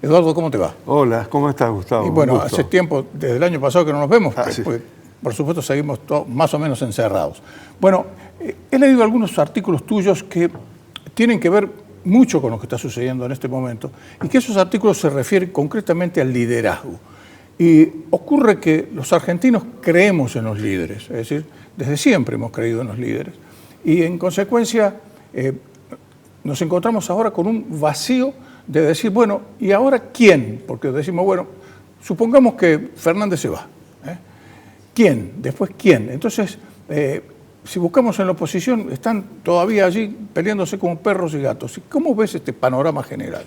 Eduardo, ¿cómo te va? Hola, ¿cómo estás, Gustavo? Y bueno, hace tiempo, desde el año pasado que no nos vemos, sí. pues, por supuesto seguimos más o menos encerrados. Bueno, he leído algunos artículos tuyos que tienen que ver mucho con lo que está sucediendo en este momento y que esos artículos se refieren concretamente al liderazgo. Y ocurre que los argentinos creemos en los líderes, es decir, desde siempre hemos creído en los líderes. Y en consecuencia nos encontramos ahora con un vacío de decir, bueno, ¿y ahora quién? Porque decimos, bueno, supongamos que Fernández se va. ¿Quién? Después, ¿quién? Entonces, si buscamos en la oposición, están todavía allí peleándose como perros y gatos. ¿Cómo ves este panorama general?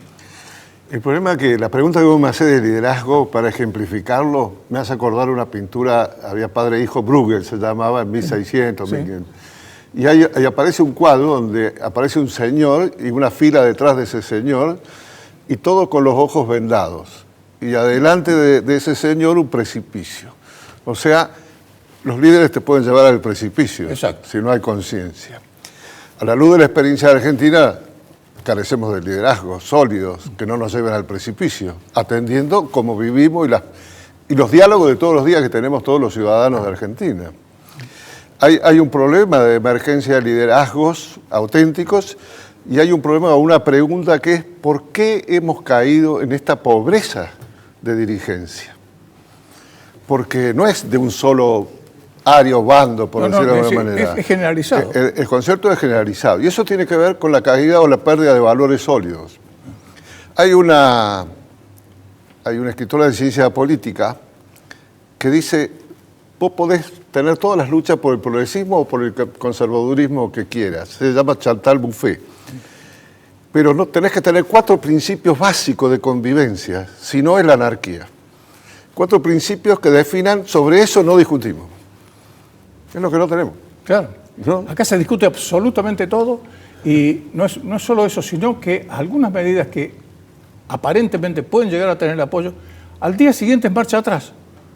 El problema es que la pregunta que vos me hacés de liderazgo, para ejemplificarlo, me hace acordar una pintura, había padre e hijo, Bruegel se llamaba, en 1600, sí. 1500. Y ahí aparece un cuadro donde aparece un señor y una fila detrás de ese señor, y todo con los ojos vendados. Y adelante de ese señor un precipicio. O sea, los líderes te pueden llevar al precipicio. Exacto. Si no hay conciencia. A la luz de la experiencia de Argentina, carecemos de liderazgos sólidos que no nos lleven al precipicio, atendiendo cómo vivimos y los diálogos de todos los días que tenemos todos los ciudadanos de Argentina. Hay un problema de emergencia de liderazgos auténticos y hay un problema o una pregunta que es ¿por qué hemos caído en esta pobreza de dirigencia? Porque no es de un solo área o bando, por decirlo de alguna manera. Es generalizado. El concepto es generalizado. Y eso tiene que ver con la caída o la pérdida de valores sólidos. Hay una escritora de ciencia política que dice, vos podés tener todas las luchas por el progresismo o por el conservadurismo que quieras. Se llama Chantal Mouffe. Pero no tenés que tener 4 principios básicos de convivencia, si no es la anarquía. 4 principios que definan, sobre eso no discutimos. Es lo que no tenemos. Claro. ¿No? Acá se discute absolutamente todo y no es solo eso, sino que algunas medidas que aparentemente pueden llegar a tener apoyo, al día siguiente es marcha atrás.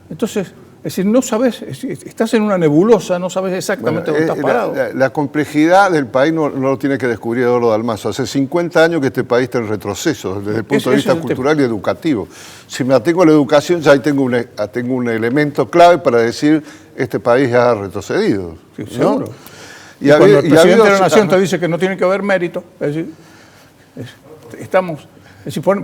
Entonces, es decir, no sabes, estás en una nebulosa, no sabes exactamente dónde estás parado. La complejidad del país no lo tiene que descubrir Eduardo Dalmazo. Hace 50 años que este país está en retroceso desde el punto de vista cultural y educativo. Si me atengo a la educación, ya ahí tengo un elemento clave para decir este país ya ha retrocedido. Sí, seguro. ¿No? Y cuando el presidente de la Nación te dice que no tiene que haber mérito, es decir,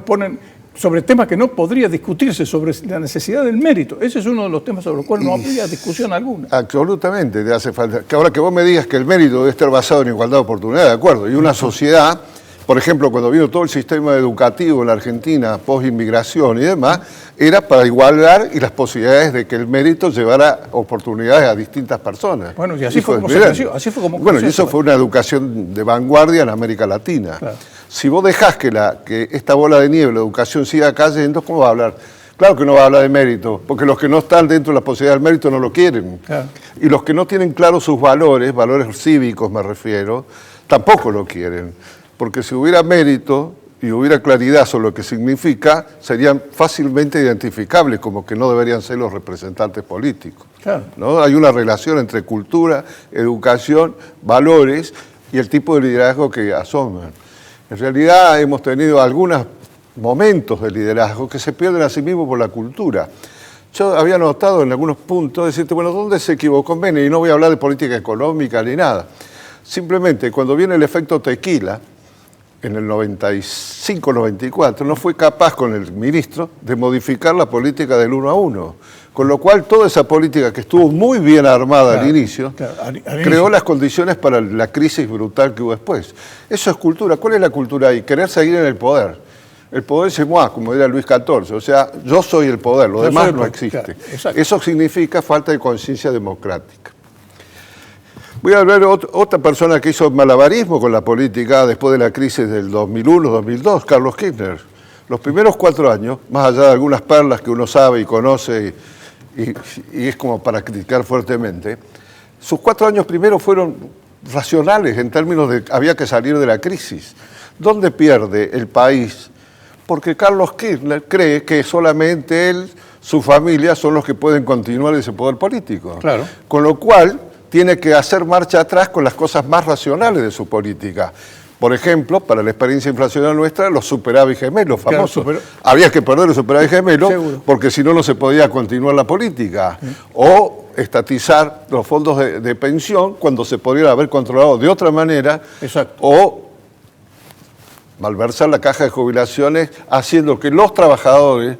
ponen sobre temas que no podría discutirse, sobre la necesidad del mérito. Ese es uno de los temas sobre los cuales no habría discusión alguna. Absolutamente, te hace falta. Que ahora que vos me digas que el mérito debe estar basado en igualdad de oportunidades, de acuerdo. Y una sociedad, por ejemplo, cuando vino todo el sistema educativo en la Argentina, post-inmigración y demás, era para igualar y las posibilidades de que el mérito llevara oportunidades a distintas personas. Bueno, y así fue como se creció. Así fue como bueno, y eso fue una educación de vanguardia en América Latina. Claro. Si vos dejás que esta bola de nieve, la educación, siga cayendo, ¿cómo va a hablar? Claro que no va a hablar de mérito, porque los que no están dentro de la posibilidad del mérito no lo quieren. Claro. Y los que no tienen claros sus valores cívicos me refiero, tampoco lo quieren. Porque si hubiera mérito y hubiera claridad sobre lo que significa, serían fácilmente identificables como que no deberían ser los representantes políticos. Claro. ¿No? Hay una relación entre cultura, educación, valores y el tipo de liderazgo que asoman. En realidad hemos tenido algunos momentos de liderazgo que se pierden a sí mismos por la cultura. Yo había notado en algunos puntos, decirte, bueno, ¿dónde se equivocó Menem? Y no voy a hablar de política económica ni nada. Simplemente, cuando viene el efecto tequila, en el 95-94, no fue capaz con el ministro de modificar la política del 1 a 1. Con lo cual, toda esa política que estuvo muy bien armada al inicio, creó las condiciones para la crisis brutal que hubo después. Eso es cultura. ¿Cuál es la cultura ahí? Querer seguir en el poder. El poder es moi, como diría Luis XIV. O sea, yo soy el poder, lo demás no existe. Claro, eso significa falta de conciencia democrática. Voy a hablar de otra persona que hizo malabarismo con la política después de la crisis del 2001-2002, Carlos Kirchner. Los primeros 4 años, más allá de algunas perlas que uno sabe y conoce y es como para criticar fuertemente, sus 4 años primeros fueron racionales en términos de había que salir de la crisis. ¿Dónde pierde el país? Porque Carlos Kirchner cree que solamente él, su familia, son los que pueden continuar ese poder político. Claro. Con lo cual tiene que hacer marcha atrás con las cosas más racionales de su política. Por ejemplo, para la experiencia inflacionaria nuestra, los superávit gemelos famosos. Claro, Había que perder los superávit gemelos Seguro. porque si no, no se podía continuar la política. O estatizar los fondos de pensión cuando se podría haber controlado de otra manera. Exacto. O malversar la caja de jubilaciones haciendo que los trabajadores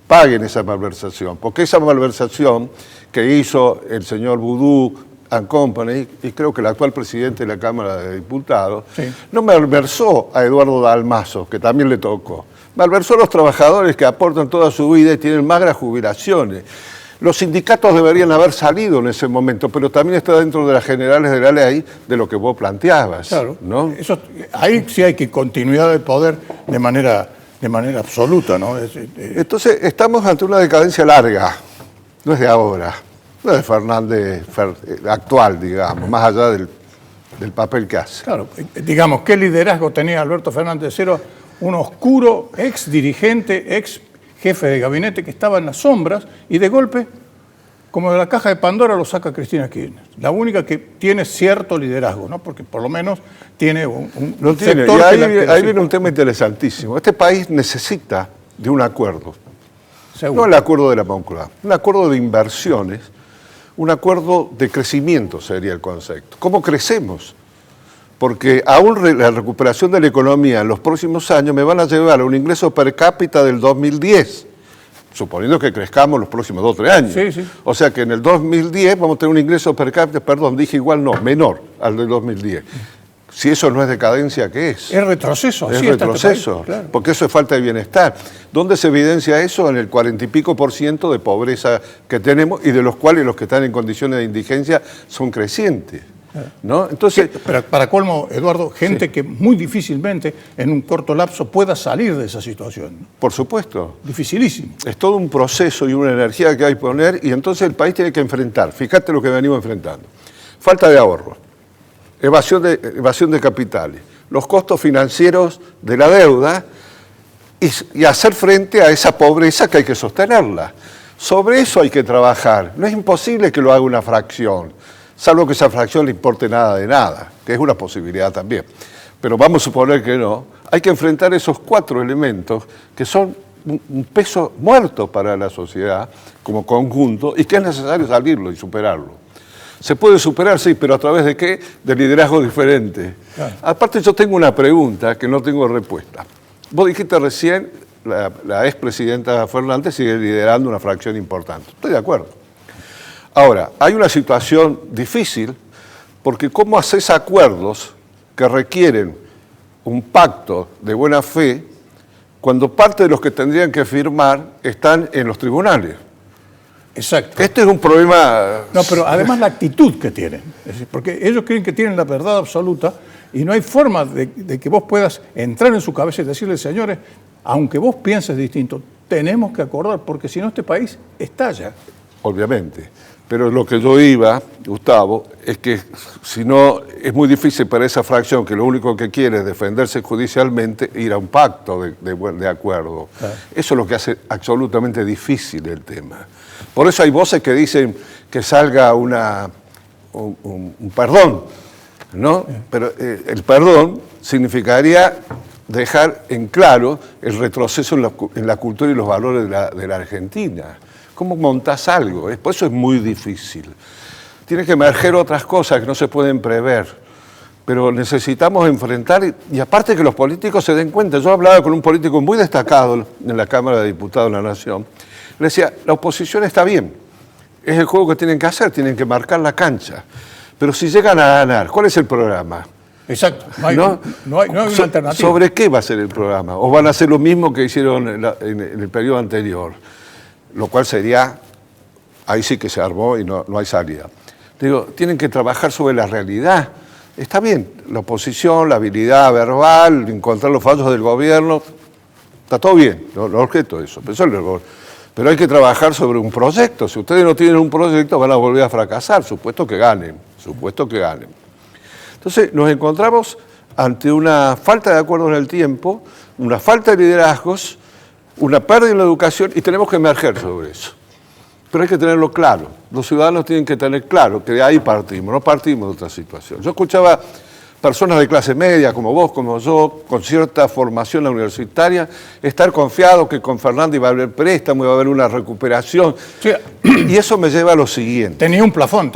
paguen esa malversación. Porque esa malversación que hizo el señor Boudou and Company, y creo que el actual presidente de la Cámara de Diputados, sí, no malversó a Eduardo Dalmazo, que también le tocó. Malversó a los trabajadores que aportan toda su vida y tienen magras jubilaciones. Los sindicatos deberían haber salido en ese momento, pero también está dentro de las generales de la ley de lo que vos planteabas. Claro, ¿no? Eso, ahí sí hay que continuidad del poder de manera absoluta, ¿no? Entonces, estamos ante una decadencia larga, no es de ahora, no es de Fernández actual, digamos, más allá del papel que hace. Claro, digamos, ¿qué liderazgo tenía Alberto Fernández? Era un oscuro ex dirigente, ex jefe de gabinete que estaba en las sombras y de golpe, como de la caja de Pandora, lo saca Cristina Kirchner. La única que tiene cierto liderazgo, ¿no? Porque por lo menos tiene un sector... Y ahí viene un tema interesantísimo. Este país necesita de un acuerdo. Seguro. No el acuerdo de la Moncloa, un acuerdo de inversiones, un acuerdo de crecimiento sería el concepto. ¿Cómo crecemos? Porque aún la recuperación de la economía en los próximos años me van a llevar a un ingreso per cápita del 2010, suponiendo que crezcamos los próximos 2 o 3 años. Sí, sí. O sea que en el 2010 vamos a tener un ingreso per cápita, perdón, dije igual no, menor al del 2010. Si eso no es decadencia, ¿qué es? Es retroceso. Es así está retroceso, este país, claro. porque eso es falta de bienestar. ¿Dónde se evidencia eso? En el 40 y pico % de pobreza que tenemos y de los cuales los que están en condiciones de indigencia son crecientes. ¿No? Entonces, pero para colmo, Eduardo, gente que muy difícilmente en un corto lapso pueda salir de esa situación, ¿no? por supuesto, Dificilísimo. es todo un proceso y una energía que hay que poner y entonces el país tiene que enfrentar, fíjate lo que venimos enfrentando, falta de ahorro, evasión de capitales, los costos financieros de la deuda y hacer frente a esa pobreza que hay que sostenerla. Sobre eso hay que trabajar, no es imposible que lo haga una fracción, salvo que esa fracción le importe nada de nada, que es una posibilidad también. Pero vamos a suponer que no. Hay que enfrentar esos 4 elementos que son un peso muerto para la sociedad como conjunto y que es necesario salirlo y superarlo. Se puede superar, sí, pero ¿a través de qué? De liderazgo diferente. Claro. Aparte yo tengo una pregunta que no tengo respuesta. Vos dijiste recién, la expresidenta Fernández sigue liderando una fracción importante. Estoy de acuerdo. Ahora, hay una situación difícil porque ¿cómo haces acuerdos que requieren un pacto de buena fe cuando parte de los que tendrían que firmar están en los tribunales? Exacto. Este es un problema... No, pero además la actitud que tienen. Es decir, porque ellos creen que tienen la verdad absoluta y no hay forma de que vos puedas entrar en su cabeza y decirle, señores, aunque vos pienses distinto, tenemos que acordar, porque si no este país estalla. Obviamente. Pero lo que yo iba, Gustavo, es que si no, es muy difícil para esa fracción que lo único que quiere es defenderse judicialmente, ir a un pacto de acuerdo. Claro. Eso es lo que hace absolutamente difícil el tema. Por eso hay voces que dicen que salga un perdón, ¿no? Pero el perdón significaría dejar en claro el retroceso en la cultura y los valores de la Argentina. ¿Cómo montás algo? Por eso es muy difícil. Tiene que emerger otras cosas que no se pueden prever, pero necesitamos enfrentar, y aparte que los políticos se den cuenta. Yo hablaba con un político muy destacado en la Cámara de Diputados de la Nación, le decía, la oposición está bien, es el juego que tienen que hacer, tienen que marcar la cancha, pero si llegan a ganar, ¿cuál es el programa? Exacto, no hay una alternativa. ¿Sobre qué va a ser el programa? ¿O van a hacer lo mismo que hicieron en el periodo anterior? Lo cual sería, ahí sí que se armó y no hay salida. Digo, tienen que trabajar sobre la realidad. Está bien, la oposición, la habilidad verbal, encontrar los fallos del gobierno, está todo bien, no objeto de eso, pero hay que trabajar sobre un proyecto. Si ustedes no tienen un proyecto van a volver a fracasar, supuesto que ganen. Entonces nos encontramos ante una falta de acuerdo en el tiempo, una falta de liderazgos, una pérdida en la educación y tenemos que emerger sobre eso. Pero hay que tenerlo claro. Los ciudadanos tienen que tener claro que de ahí partimos, no partimos de otra situación. Yo escuchaba personas de clase media, como vos, como yo, con cierta formación universitaria, estar confiado que con Fernández va a haber préstamo, va a haber una recuperación. Sí. Y eso me lleva a lo siguiente. Tenía un plafón,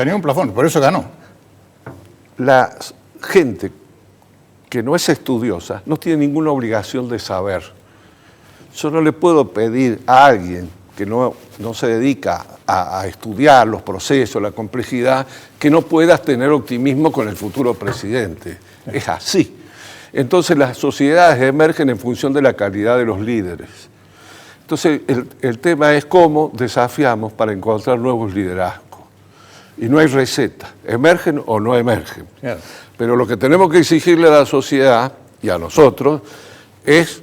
por eso ganó. La gente que no es estudiosa no tiene ninguna obligación de saber. Yo no le puedo pedir a alguien que no se dedica a estudiar los procesos, la complejidad, que no puedas tener optimismo con el futuro presidente. Es así. Entonces las sociedades emergen en función de la calidad de los líderes. Entonces el tema es cómo desafiamos para encontrar nuevos liderazgos. Y no hay receta, emergen o no emergen. Claro. Pero lo que tenemos que exigirle a la sociedad y a nosotros es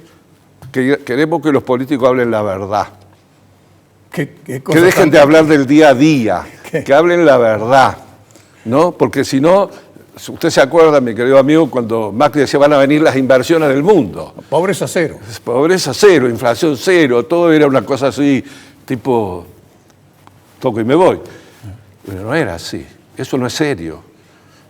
que queremos que los políticos hablen la verdad. Que dejen de hablar del día a día, que hablen la verdad, ¿no? Porque si no, usted se acuerda, mi querido amigo, cuando Macri decía van a venir las inversiones del mundo. Pobreza cero. Pobreza cero, inflación cero, todo era una cosa así, tipo, toco y me voy. Pero no era así, eso no es serio.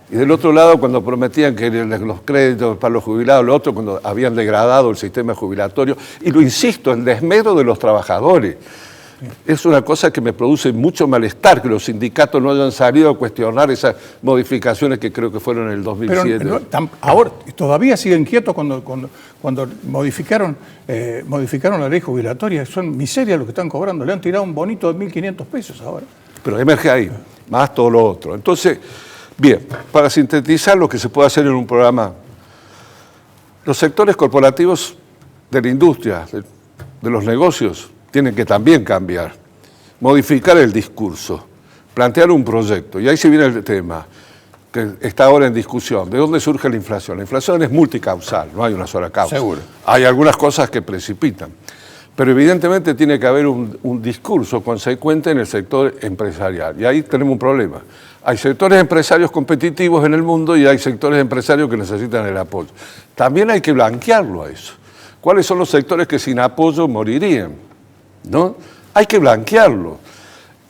Y del otro lado, cuando prometían que los créditos para los jubilados, lo otro, cuando habían degradado el sistema jubilatorio, y lo insisto, el desmedro de los trabajadores. Es una cosa que me produce mucho malestar que los sindicatos no hayan salido a cuestionar esas modificaciones que creo que fueron en el 2007. Pero ahora todavía siguen quietos cuando modificaron la ley jubilatoria. Son miseria lo que están cobrando. Le han tirado un bonito de 1.500 pesos ahora. Pero emerge ahí, más todo lo otro. Entonces, bien, para sintetizar lo que se puede hacer en un programa, los sectores corporativos de la industria, de los negocios, tienen que también cambiar, modificar el discurso, plantear un proyecto. Y ahí se viene el tema que está ahora en discusión. ¿De dónde surge la inflación? La inflación es multicausal, no hay una sola causa. Seguro. Hay algunas cosas que precipitan. Pero evidentemente tiene que haber un discurso consecuente en el sector empresarial. Y ahí tenemos un problema. Hay sectores empresarios competitivos en el mundo y hay sectores empresarios que necesitan el apoyo. También hay que blanquearlo a eso. ¿Cuáles son los sectores que sin apoyo morirían? ¿No? Hay que blanquearlo.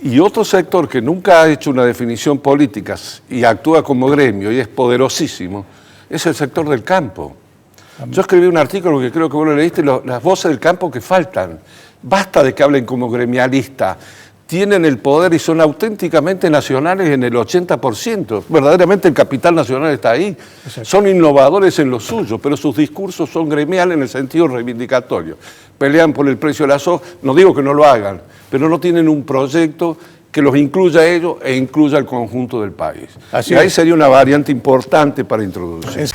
Y otro sector que nunca ha hecho una definición política y actúa como gremio y es poderosísimo, es el sector del campo. Yo escribí un artículo que creo que vos lo leíste, las voces del campo que faltan. Basta de que hablen como gremialistas. Tienen el poder y son auténticamente nacionales en el 80%. Verdaderamente el capital nacional está ahí. Exacto. Son innovadores en lo suyo, pero sus discursos son gremiales en el sentido reivindicatorio. Pelean por el precio de la soja, no digo que no lo hagan, pero no tienen un proyecto que los incluya a ellos e incluya al conjunto del país. Y ahí sería una variante importante para introducir.